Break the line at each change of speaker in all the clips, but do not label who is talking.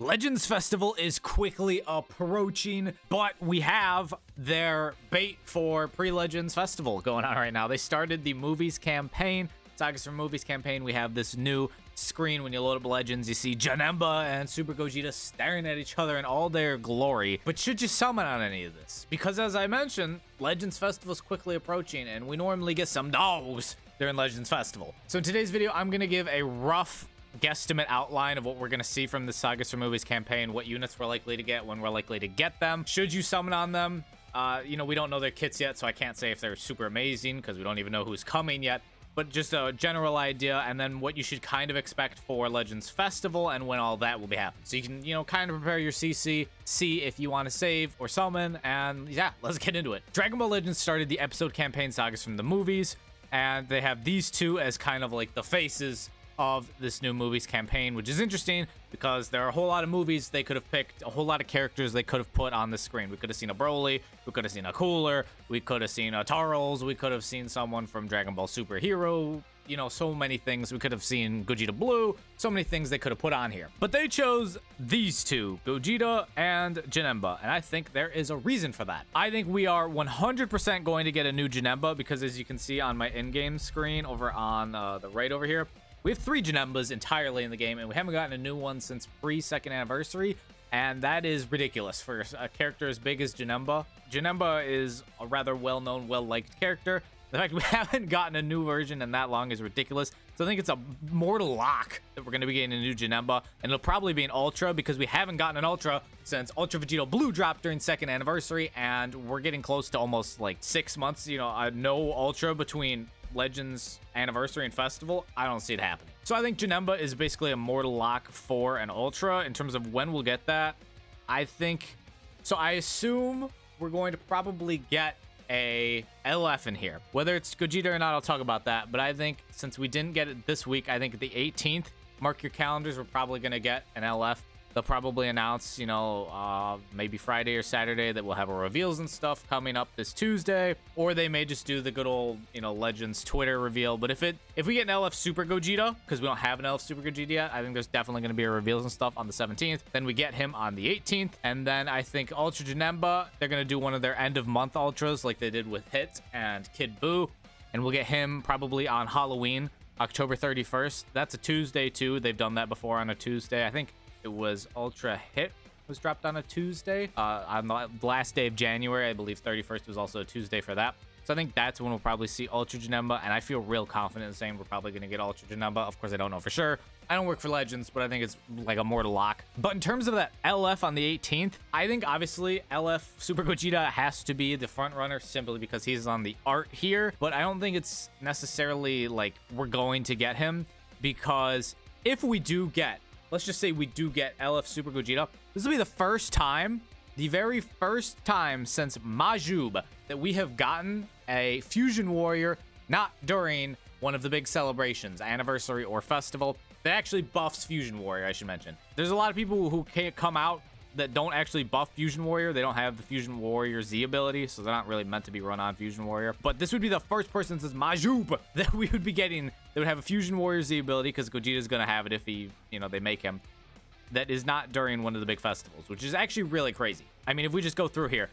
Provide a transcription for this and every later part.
Legends Festival is quickly approaching, but we have their bait for pre-Legends Festival going on right now. They started the movies campaign, Sagas from Movies campaign. We have this new screen. When you load up Legends, you see Janemba and Super Gogeta staring at each other in all their glory. But should you summon on any of this? Because as I mentioned, Legends Festival is quickly approaching, and we normally get some dogs during Legends Festival. So in today's video, I'm going to give a rough guesstimate outline of what we're going to see from the Sagas for Movies campaign, what units we're likely to get, when we're likely to get them. Should you summon on them? You know, we don't know their kits yet, so I can't say if they're super amazing because we don't even know who's coming yet. But just a general idea, and then what you should kind of expect for Legends Festival and when all that will be happening. So you can, you know, kind of prepare your CC, see if you want to save or summon, and yeah, let's get into it. Dragon Ball Legends started the episode campaign Sagas from the Movies, and they have these two as kind of like the faces of this new movies campaign, which is interesting because there are a whole lot of movies they could have picked, a whole lot of characters they could have put on the screen. We could have seen a Broly, we could have seen a Cooler, we could have seen a Taros, we could have seen someone from Dragon Ball Superhero, you know, so many things. We could have seen Gogeta Blue, so many things they could have put on here. But they chose these two, Gogeta and Janemba, and I think there is a reason for that. I think we are 100% going to get a new Janemba because as you can see on my in-game screen over on the right over here, we have 3 Janembas entirely in the game, and we haven't gotten a new one since pre-second anniversary, and that is ridiculous for a character as big as Janemba. Janemba is a rather well-known, well-liked character. The fact we haven't gotten a new version in that long is ridiculous. So I think it's a mortal lock that we're going to be getting a new Janemba, and it'll probably be an Ultra because we haven't gotten an Ultra since Ultra Vegito Blue dropped during second anniversary, and we're getting close to almost like 6 months, you know, no Ultra between Legends Anniversary and Festival. I don't see it happening. So I think Janemba is basically a mortal lock for an Ultra. In terms of when we'll get that, I think, so I assume we're going to probably get a LF in here. Whether it's Gogeta or not, I'll talk about that. But I think since we didn't get it this week, I think the 18th, mark your calendars, we're probably going to get an LF. They'll probably announce, you know, maybe Friday or Saturday that we'll have our reveals and stuff coming up this Tuesday, or they may just do the good old, you know, Legends Twitter reveal. But if we get an LF Super Gogeta, because we don't have an LF Super Gogeta yet, I think there's definitely going to be reveals and stuff on the 17th. Then we get him on the 18th, and then I think Ultra Janemba, they're going to do one of their end of month ultras like they did with Hit and Kid Buu, and we'll get him probably on Halloween, October 31st. That's a Tuesday too. They've done that before on a Tuesday. I think it was Ultra Hit was dropped on a Tuesday on the last day of January. I believe 31st was also a Tuesday for that. So I think that's when we'll probably see Ultra Janemba, and I feel real confident in saying we're probably going to get Ultra Janemba. Of course, I don't know for sure. I don't work for Legends, but I think it's like a mortal lock. But in terms of that LF on the 18th, I think obviously LF Super Gogeta has to be the front runner simply because he's on the art here. But I don't think it's necessarily like we're going to get him, because if we do get, let's just say we do get LF Super Gogeta, this will be the first time, the very first time since Majub that we have gotten a Fusion Warrior, not during one of the big celebrations, anniversary or festival, that actually buffs Fusion Warrior, I should mention. There's a lot of people who can't come out that don't actually buff Fusion Warrior. They don't have the Fusion Warrior Z ability, so they're not really meant to be run on Fusion Warrior. But this would be the first person since Majub that we would be getting that would have a Fusion Warrior Z ability, because Gogeta's going to have it if he, you know, they make him. That is not during one of the big festivals, which is actually really crazy. I mean, if we just go through here,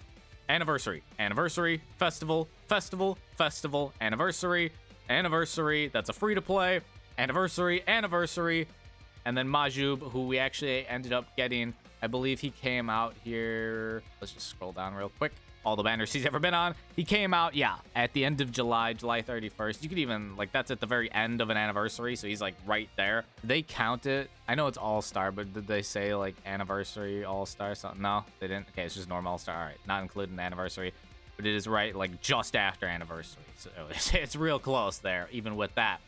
anniversary, anniversary, festival, festival, festival, anniversary, anniversary, that's a free to play, anniversary, anniversary, and then Majub, who we actually ended up getting, I believe he came out here. Let's just scroll down real quick. All the banners he's ever been on. He came out, yeah, at the end of July 31st. You could even, like, that's at the very end of an anniversary, so he's, like, right there. They count it. I know it's All-Star, but did they say, like, anniversary All-Star something? No, they didn't. Okay, it's just normal All-Star. All right, not including the anniversary. But it is right, like, just after anniversary. So it's real close there, even with that.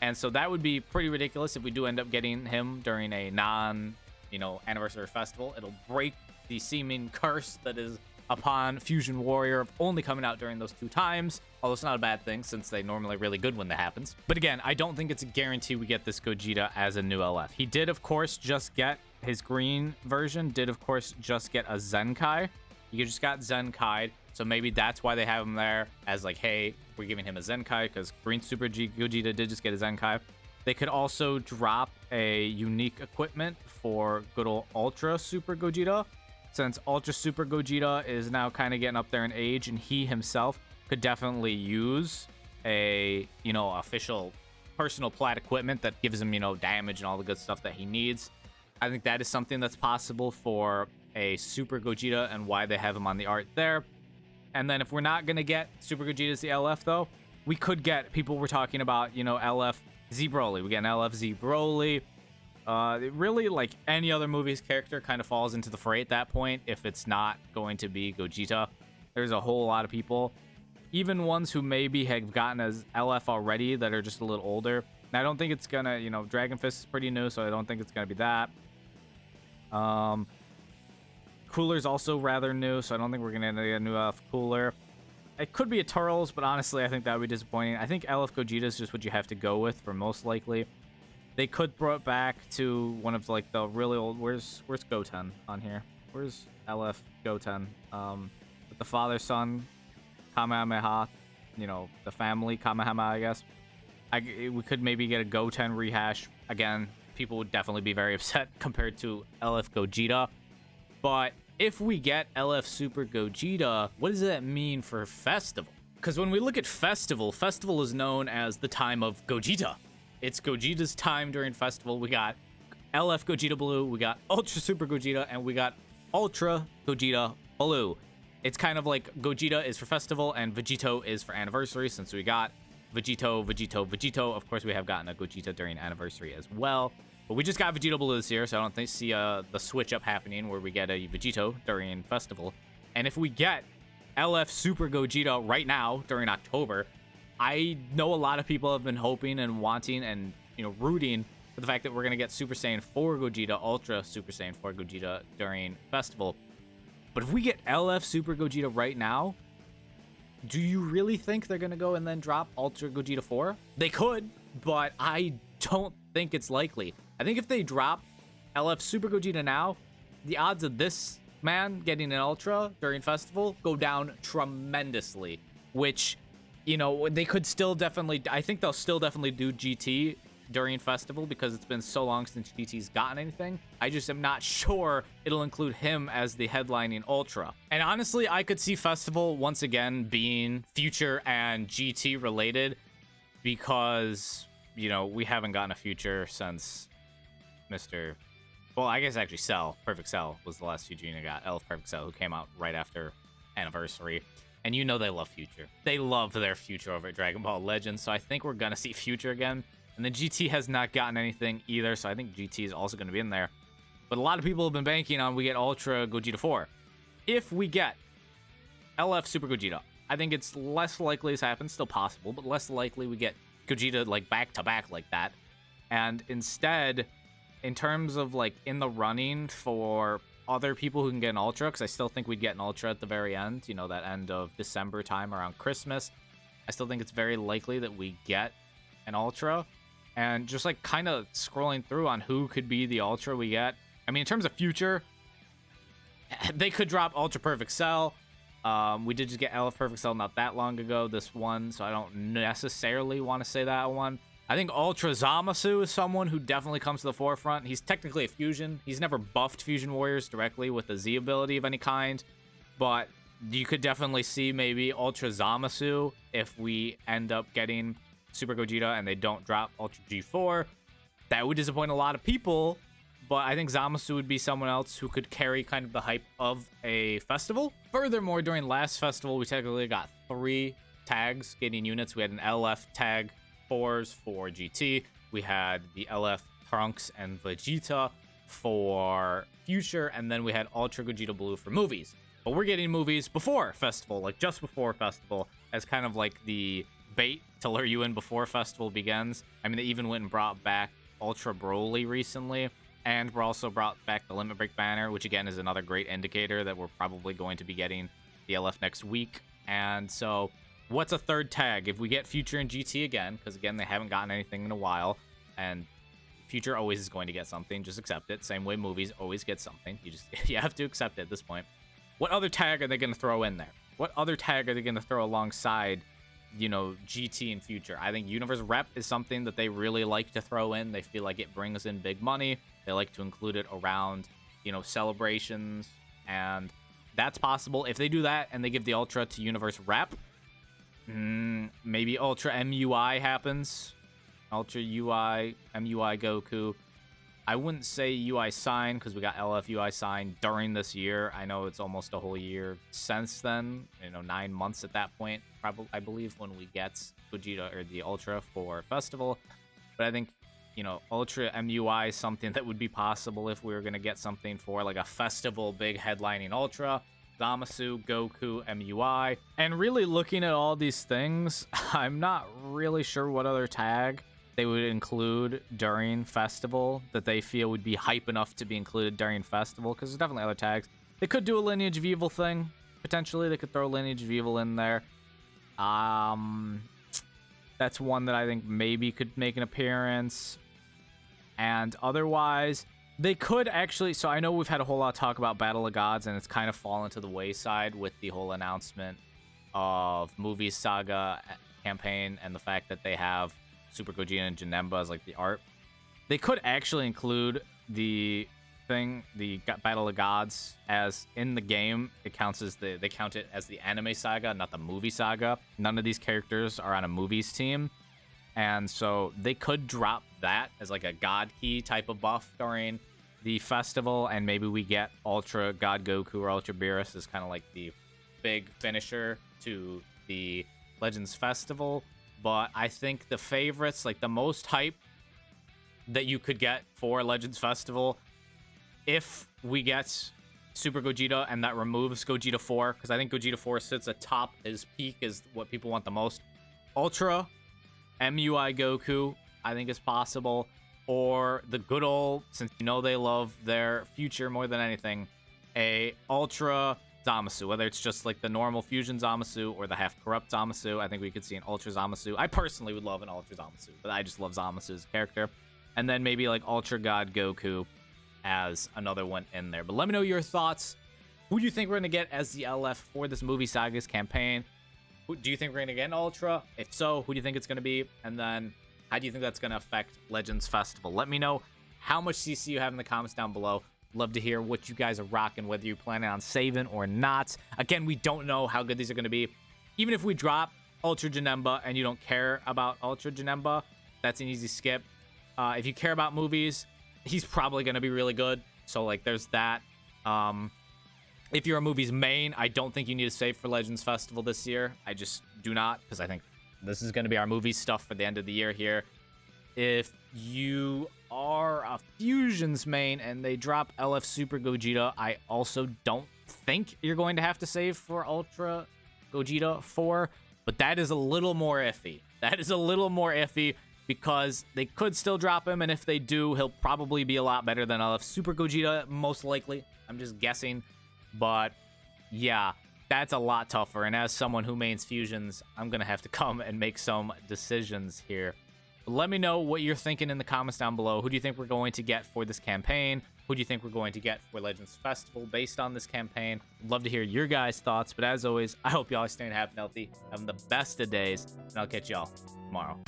And so that would be pretty ridiculous if we do end up getting him during a non, you know, anniversary festival. It'll break the seeming curse that is upon Fusion Warrior of only coming out during those 2 times, although it's not a bad thing since they normally really good when that happens. But again, I don't think it's a guarantee we get this Gogeta as a new LF. He did, of course, just get his green version, did, of course, just get a Zenkai. He just got Zenkai, so maybe that's why they have him there as like, hey, we're giving him a Zenkai, because Green Super Gogeta did just get a Zenkai. They could also drop a unique equipment for good old Ultra Super Gogeta, since Ultra Super Gogeta is now kind of getting up there in age, and he himself could definitely use a, official personal plat equipment that gives him, damage and all the good stuff that he needs. I think that is something that's possible for a Super Gogeta and why they have him on the art there. And then if we're not going to get Super Gogeta as the LF, though, we could get, people were talking about, LF Z Broly. We get an LF Z Broly. Really, like any other movie's character kind of falls into the fray at that point if it's not going to be Gogeta. There's a whole lot of people, even ones who maybe have gotten as LF already that are just a little older. And I don't think it's gonna, Dragon Fist is pretty new, so I don't think it's gonna be that. Cooler's also rather new, so I don't think we're gonna get a new LF Cooler. It could be a Turtles, but honestly, I think that would be disappointing. I think LF Gogeta is just what you have to go with for most likely. They could throw it back to one of like the really old. Where's Goten on here? Where's LF Goten? With the father son Kamehameha, the family Kamehameha, I guess. We could maybe get a Goten rehash. Again, people would definitely be very upset compared to LF Gogeta. But if we get LF Super Gogeta, what does that mean for Festival? Because when we look at Festival is known as the time of Gogeta. It's Gogeta's time during Festival. We got LF Gogeta Blue, we got Ultra Super Gogeta, and we got Ultra Gogeta Blue. It's kind of like Gogeta is for Festival and Vegito is for Anniversary, since we got Vegito. Of course, we have gotten a Gogeta during Anniversary as well. But we just got Vegito Blue this year, so I don't see the switch up happening where we get a Vegito during Festival. And if we get LF Super Gogeta right now during October, I know a lot of people have been hoping and wanting and, rooting for the fact that we're going to get Super Saiyan 4 Gogeta, Ultra Super Saiyan 4 Gogeta during Festival. But if we get LF Super Gogeta right now, do you really think they're going to go and then drop Ultra Gogeta 4? They could, but I don't think it's likely. I think if they drop LF Super Gogeta now, the odds of this man getting an Ultra during Festival go down tremendously, which, they could still definitely, I think they'll still definitely do GT during Festival because it's been so long since GT's gotten anything. I just am not sure it'll include him as the headlining Ultra. And honestly, I could see Festival once again being Future and GT related because, we haven't gotten a Future since I guess actually Perfect Cell was the last Future I got. Elf Perfect Cell, who came out right after Anniversary. And they love Future. They love their Future over at Dragon Ball Legends, so I think we're going to see Future again. And then GT has not gotten anything either, so I think GT is also going to be in there. But a lot of people have been banking on we get Ultra Gogeta 4. If we get LF Super Gogeta, I think it's less likely this happens, still possible, but less likely we get Gogeta like back-to-back like that. And instead, in terms of like in the running for other people who can get an Ultra, because I still think we'd get an Ultra at the very end, that end of December time around Christmas. I still think it's very likely that we get an Ultra. And just like kind of scrolling through on who could be the Ultra we get. I mean, in terms of Future, they could drop Ultra Perfect Cell. We did just get LF Perfect Cell not that long ago, this one, so I don't necessarily want to say that one. I think Ultra Zamasu is someone who definitely comes to the forefront. He's technically a fusion. He's never buffed Fusion Warriors directly with a Z ability of any kind, but you could definitely see maybe Ultra Zamasu if we end up getting Super Gogeta and they don't drop Ultra G4. That would disappoint a lot of people, but I think Zamasu would be someone else who could carry kind of the hype of a festival. Furthermore, during last festival, we technically got 3 tags getting units. We had an LF tag 4s for GT. We had the LF Trunks and Vegeta for Future, and then we had Ultra Gogeta Blue for movies. But we're getting movies before Festival, like just before Festival, as kind of like the bait to lure you in before Festival begins. I mean, they even went and brought back Ultra Broly recently, and we're also brought back the Limit Break banner, which again is another great indicator that we're probably going to be getting the LF next week. And so what's a third tag? If we get Future and GT again, because again, they haven't gotten anything in a while, and Future always is going to get something, just accept it. Same way movies always get something. You have to accept it at this point. What other tag are they going to throw in there? What other tag are they going to throw alongside you know, GT in future. I think Universe Rep is something that they really like to throw in. They feel like it brings in big money. They like to include it around, you know, celebrations, and that's possible. If they do that and they give the Ultra to Universe Rep, maybe Ultra MUI happens. Ultra UI, MUI Goku. I wouldn't say UI sign because we got LF UI sign during this year. I know it's almost a whole year since then. You know, 9 months at that point, probably, I believe, when we get Gogeta or the Ultra for Festival. But I think, you know, Ultra MUI is something that would be possible if we were going to get something for like a Festival big headlining Ultra. Zamasu, Goku, MUI. And really looking at all these things, I'm not really sure what other tag they would include during Festival that they feel would be hype enough to be included during Festival, because there's definitely other tags. They could do a Lineage of Evil thing. Potentially, they could throw Lineage of Evil in there. That's one that I think maybe could make an appearance. And otherwise, they could actually... So I know we've had a whole lot of talk about Battle of Gods, and it's kind of fallen to the wayside with the whole announcement of Movies Saga campaign and the fact that they have Super Gogeta and Janemba as like the art. They could actually include the thing, the Battle of Gods, as in the game. It counts as they count it as the anime saga, not the movie saga. None of these characters are on a movies team, and so they could drop that as like a God Key type of buff during the Festival, and maybe we get Ultra God Goku or Ultra Beerus as kind of like the big finisher to the Legends Festival. But I think the favorites, like the most hype that you could get for Legends Festival, if we get Super Gogeta and that removes Gogeta 4, because I think Gogeta 4 sits atop his peak is what people want the most. Ultra MUI Goku, I think is possible. Or the good old, since you know they love their future more than anything, a Ultra Zamasu, whether it's just like the normal fusion Zamasu or the half corrupt Zamasu. I think we could see an Ultra Zamasu. I personally would love an Ultra Zamasu, but I just love Zamasu as a character. And then maybe like Ultra God Goku as another one in there. But let me know your thoughts. Who do you think we're going to get as the LF for this Movie Sagas campaign? Who do you think we're going to get an Ultra? If so, who do you think it's going to be? And then how do you think that's going to affect Legends Festival? Let me know how much CC you have in the comments down below. Love to hear what you guys are rocking, whether you're planning on saving or not. Again, we don't know how good these are going to be. Even if we drop Ultra Janemba and you don't care about Ultra Janemba, that's an easy skip. If you care about movies, he's probably going to be really good. So, like, there's that. If you're a movies main, I don't think you need to save for Legends Festival this year. I just do not, because I think this is going to be our movie stuff for the end of the year here. If you are a Fusions main and they drop LF Super Gogeta, I also don't think you're going to have to save for Ultra Gogeta 4, but that is a little more iffy. That is a little more iffy because they could still drop him, and if they do, he'll probably be a lot better than LF Super Gogeta, most likely. I'm just guessing, but yeah, that's a lot tougher, and as someone who mains Fusions, I'm going to have to come and make some decisions here. Let me know what you're thinking in the comments down below. Who do you think we're going to get for this campaign? Who do you think we're going to get for Legends Festival based on this campaign? I'd love to hear your guys' thoughts. But as always, I hope y'all are staying happy and healthy, having the best of days. And I'll catch y'all tomorrow.